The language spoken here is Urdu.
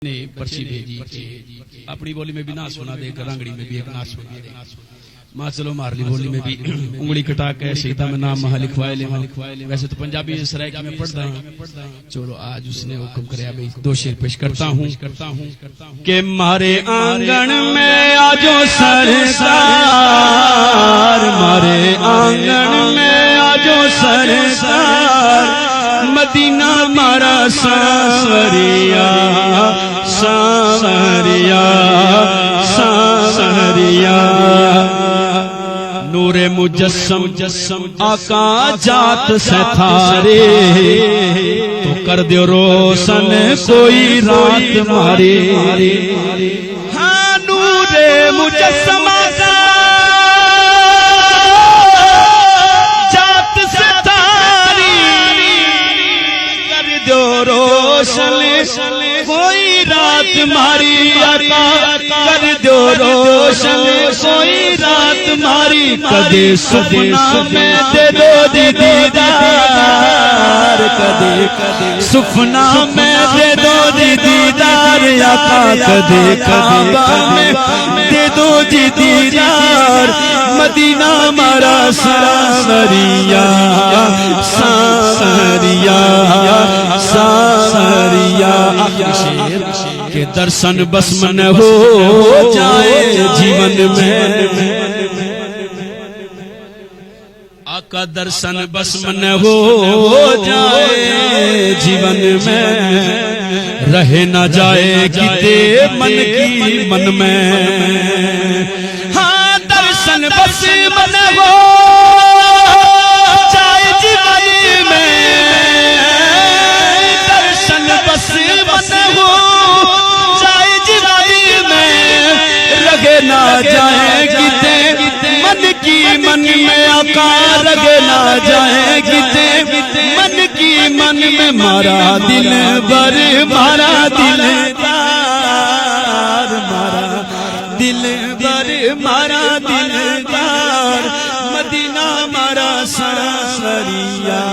نے پرچی بھیجی اپنی بولی میں بھی نہ سنا دے کر رنگڑی میں بھی ایک نہ سنا دے ماں چلو مارلی بولی میں بھی انگلی کٹا کے شہیدہ میں نام مہا لکھوائے لے ویسے تو پنجابی سرائکی میں پڑھتا ہوں چلو آج اس نے حکم کریا بھی دو شعر پیش کرتا ہوں کہ مارے آنگن میں آجو سرکار مارے آنگن میں آجو سرکار مدینہ مارا سانوریا سانوریا سانوریا نور مجسم آقا جات سے تھارے تو کر دیو روشن کوئی رات مارے ہاں نور مجسم آقا جات سے تھاری کر دیو روشن کوئی رات ماری آقا کر دیو روشن کوئی رات ماری کدے سپنا میں دے دو دیدار کدے سپنا میں دے دو دیدار آقا کدے کعبہ میں دے دو دیدار مدینہ مارا سانوریا سانوریا سانوریا کہ درشن بس من ہو جائے جیون میں آقا درشن بس من ہو جائے جیون میں رہ نہ جائے کتے من کی من میں ہاں درشن بس من ہو جائے جیون میں درشن بس من ہو جائے جیون میں رہ نہ جائے کتے من کی من میں آقا رگ نہ جائے گتے من کی من میں مارا دل بر مارا دل دار مارا دل بر مارا دل دار مدینہ مارا سانوریا